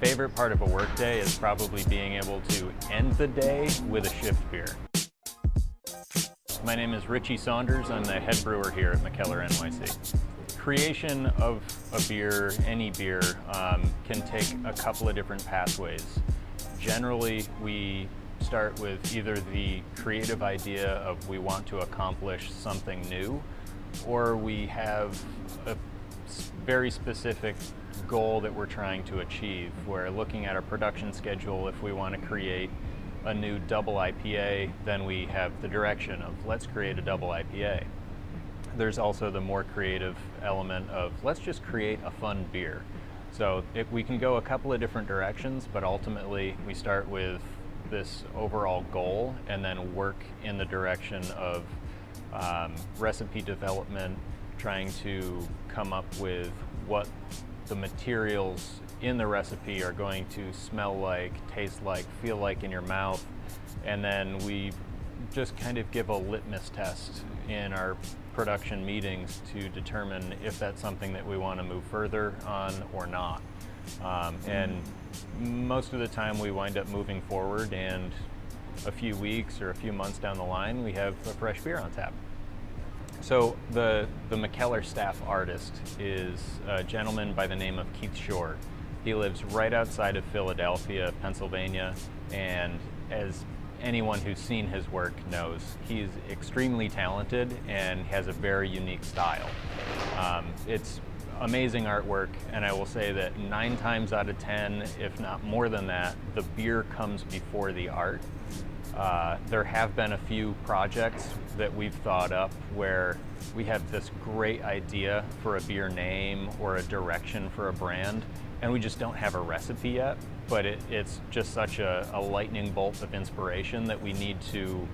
favorite part of a workday is probably being able to end the day with a shift beer. My name is Richie Saunders. I'm the head brewer here at Mikkeller NYC. Creation of a beer, any beer, can take a couple of different pathways. Generally, we start with either the creative idea of we want to accomplish something new, or we have a very specific goal that we're trying to achieve. We're looking at our production schedule. If we want to create a new double IPA, then we have the direction of let's create a double IPA. There's also the more creative element of let's just create a fun beer. So we can go a couple of different directions, but ultimately we start with this overall goal and then work in the direction of recipe development, trying to come up with what the materials in the recipe are going to smell like, taste like, feel like in your mouth. And then we just kind of give a litmus test in our production meetings to determine if that's something that we want to move further on or not. And most of the time we wind up moving forward, and a few weeks or a few months down the line we have a fresh beer on tap. So the Mikkeller staff artist is a gentleman by the name of Keith Shore. He lives right outside of Philadelphia, Pennsylvania, and as anyone who's seen his work knows, he's extremely talented and has a very unique style. It's amazing artwork, and I will say that 9 times out of 10, if not more than that, the beer comes before the art. There have been a few projects that we've thought up where we have this great idea for a beer name or a direction for a brand, and we just don't have a recipe yet, but it's just such a lightning bolt of inspiration that we need to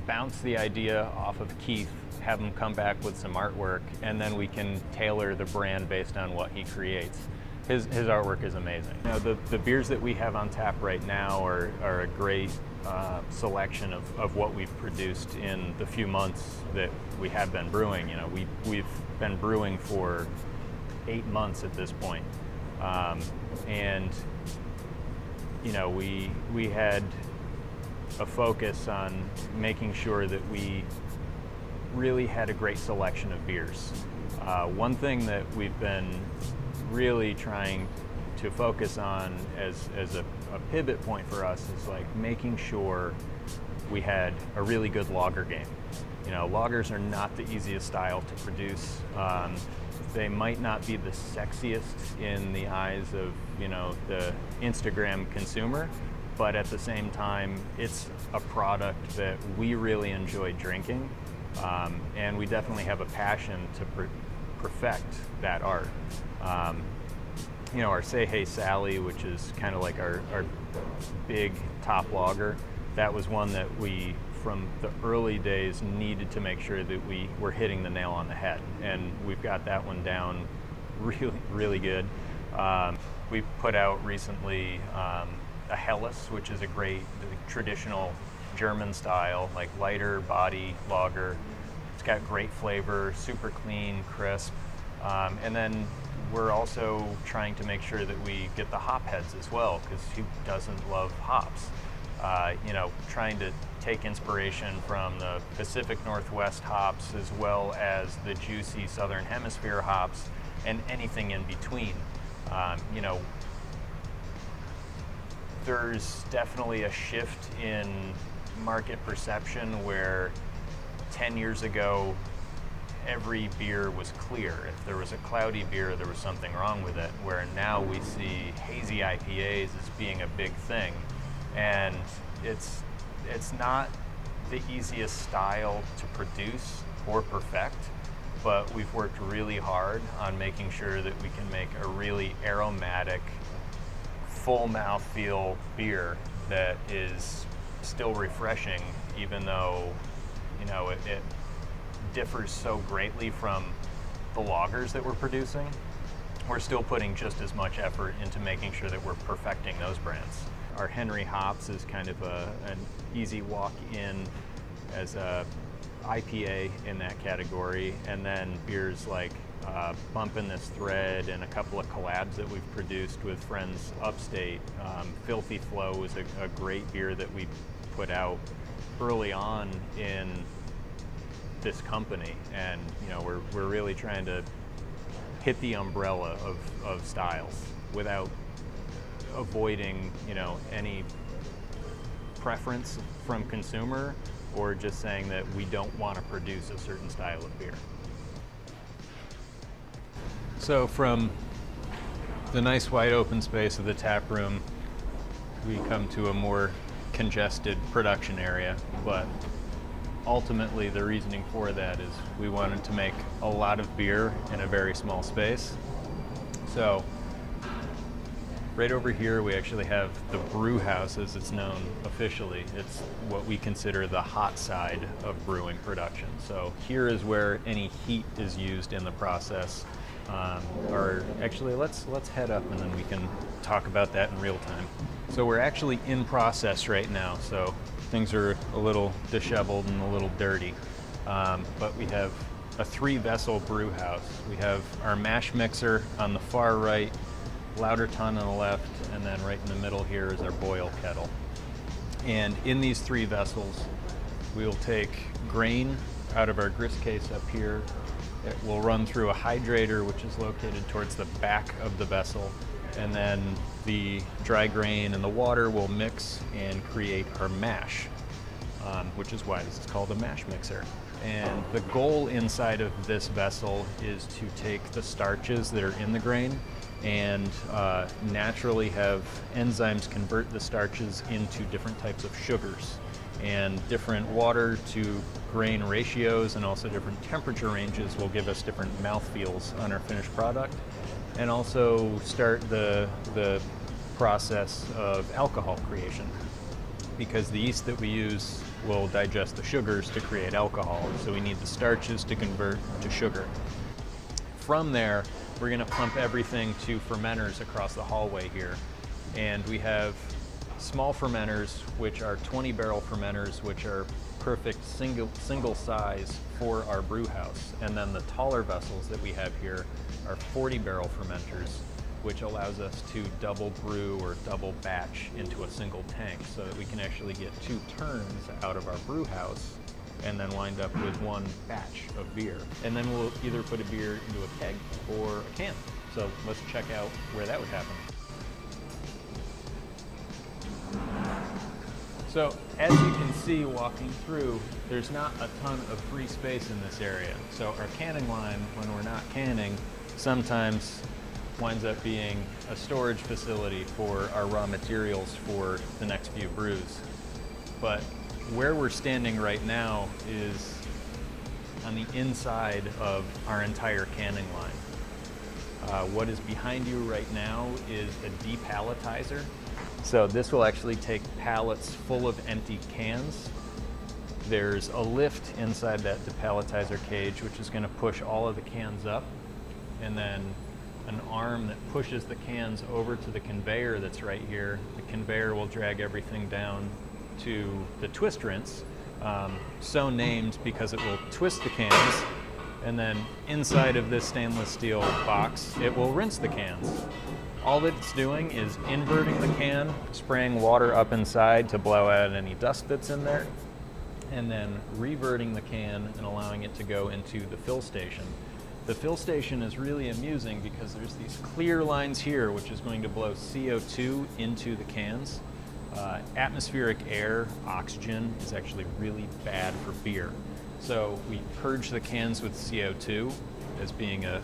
bounce the idea off of Keith, have him come back with some artwork, and then we can tailor the brand based on what he creates. His artwork is amazing. You know, the beers that we have on tap right now are a great selection of what we've produced in the few months that we have been brewing. You know, we've been brewing for 8 months at this point. And you know, we had a focus on making sure that we really had a great selection of beers. One thing that we've been really trying to focus on as a pivot point for us is like making sure we had a really good lager game. You know, lagers are not the easiest style to produce. They might not be the sexiest in the eyes of, you know, the Instagram consumer, but at the same time, it's a product that we really enjoy drinking, and we definitely have a passion to perfect that art. You know, our Say Hey Sally, which is kind of like our big top lager, that was one that we, from the early days, needed to make sure that we were hitting the nail on the head, and we've got that one down really good. We put out recently a Helles, which is a great traditional German style, like lighter body lager. It's got great flavor, super clean, crisp, and then we're also trying to make sure that we get the hop heads as well, because who doesn't love hops? You know, trying to take inspiration from the Pacific Northwest hops as well as the juicy Southern Hemisphere hops and anything in between. You know, there's definitely a shift in market perception where 10 years ago every beer was clear. If there was a cloudy beer, there was something wrong with it, where now we see hazy IPAs as being a big thing. And it's not the easiest style to produce or perfect, but we've worked really hard on making sure that we can make a really aromatic, full mouthfeel beer that is still refreshing, even though, you know, it differs so greatly from the lagers that we're producing. We're still putting just as much effort into making sure that we're perfecting those brands. Our Henry hops is kind of an easy walk in as a IPA in that category, and then beers like bumping this thread and a couple of collabs that we've produced with friends upstate. Filthy Flow was a great beer that we put out early on in this company, and we're really trying to hit the umbrella of styles without avoiding any preference from consumer or just saying that we don't want to produce a certain style of beer. So from the nice wide open space of the tap room, we come to a more congested production area, but ultimately the reasoning for that is we wanted to make a lot of beer in a very small space. So right over here we actually have the brew house, as it's known officially. It's what we consider the hot side of brewing production. So here is where any heat is used in the process. Or actually, let's head up and then we can talk about that in real time. So we're actually in process right now, so things are a little disheveled and a little dirty. But we have a 3-vessel brew house. We have our mash mixer on the far right, lauter tun on the left, and then right in the middle here is our boil kettle. And in these 3 vessels, we will take grain out of our grist case up here. It will run through a hydrator, which is located towards the back of the vessel, and then the dry grain and the water will mix and create our mash, which is why this is called a mash mixer. And the goal inside of this vessel is to take the starches that are in the grain and naturally have enzymes convert the starches into different types of sugars. And different water to grain ratios and also different temperature ranges will give us different mouthfeels on our finished product, and also start the process of alcohol creation, because the yeast that we use will digest the sugars to create alcohol, so we need the starches to convert to sugar. From there, we're going to pump everything to fermenters across the hallway here, and we have small fermenters, which are 20-barrel fermenters, which are perfect single size for our brew house. And then the taller vessels that we have here are 40-barrel fermenters, which allows us to double brew or double batch into a single tank, so that we can actually get 2 turns out of our brew house and then wind up with 1 batch of beer. And then we'll either put a beer into a keg or a can. So let's check out where that would happen. So as you can see walking through, there's not a ton of free space in this area. So our canning line, when we're not canning, sometimes winds up being a storage facility for our raw materials for the next few brews. But where we're standing right now is on the inside of our entire canning line. What is behind you right now is a depalletizer. So this will actually take pallets full of empty cans. There's a lift inside that depalletizer cage, which is going to push all of the cans up, and then an arm that pushes the cans over to the conveyor that's right here. The conveyor will drag everything down to the twist rinse, so named because it will twist the cans, and then inside of this stainless steel box, it will rinse the cans. All that it's doing is inverting the can, spraying water up inside to blow out any dust that's in there, and then reverting the can and allowing it to go into the fill station. The fill station is really amusing because there's these clear lines here, which is going to blow CO2 into the cans. Atmospheric air, oxygen, is actually really bad for beer. So we purge the cans with CO2 as being a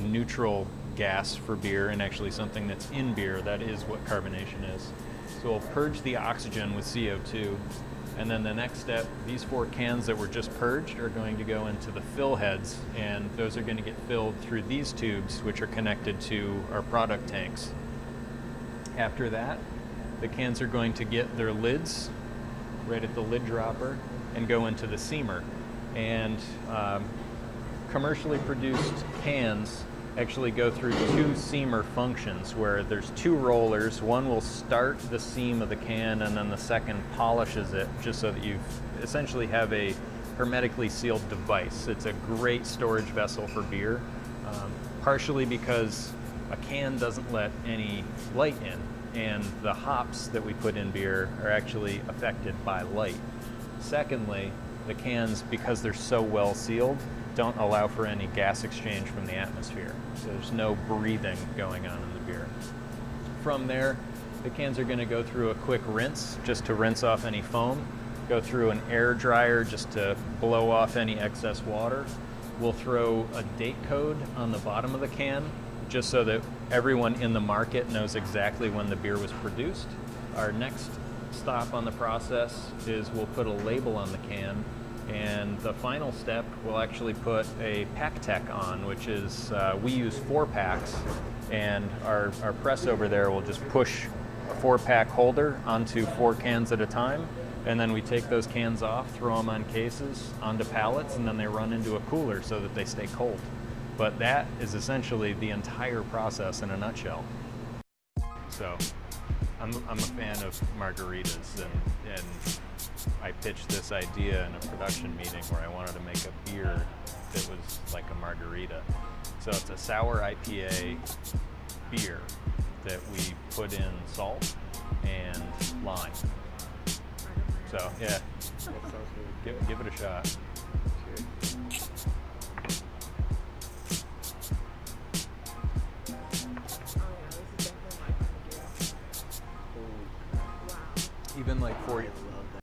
neutral gas for beer, and actually something that's in beer. That is what carbonation is. So we'll purge the oxygen with CO2, and then the next step, these 4 cans that were just purged are going to go into the fill heads, and those are going to get filled through these tubes, which are connected to our product tanks. After that, the cans are going to get their lids right at the lid dropper and go into the seamer. And commercially produced cans actually go through 2 seamer functions, where there's 2 rollers. One will start the seam of the can, and then the second polishes it, just so that you essentially have a hermetically sealed device. It's a great storage vessel for beer. partially because a can doesn't let any light in, and the hops that we put in beer are actually affected by light. Secondly, the cans, because they're so well sealed, don't allow for any gas exchange from the atmosphere. So there's no breathing going on in the beer. From there, the cans are going to go through a quick rinse just to rinse off any foam, go through an air dryer just to blow off any excess water. We'll throw a date code on the bottom of the can just so that everyone in the market knows exactly when the beer was produced. Our next stop on the process is we'll put a label on the can, and the final step we'll actually put a pack tech on, which is we use 4-packs, and our press over there will just push a 4-pack holder onto 4 cans at a time, and then we take those cans off, throw them on cases, onto pallets, and then they run into a cooler so that they stay cold. But that is essentially the entire process in a nutshell. So I'm a fan of margaritas, and I pitched this idea in a production meeting where I wanted to make a beer that was like a margarita. So it's a sour IPA beer that we put in salt and lime. So yeah, That sounds good. give it a shot. Even like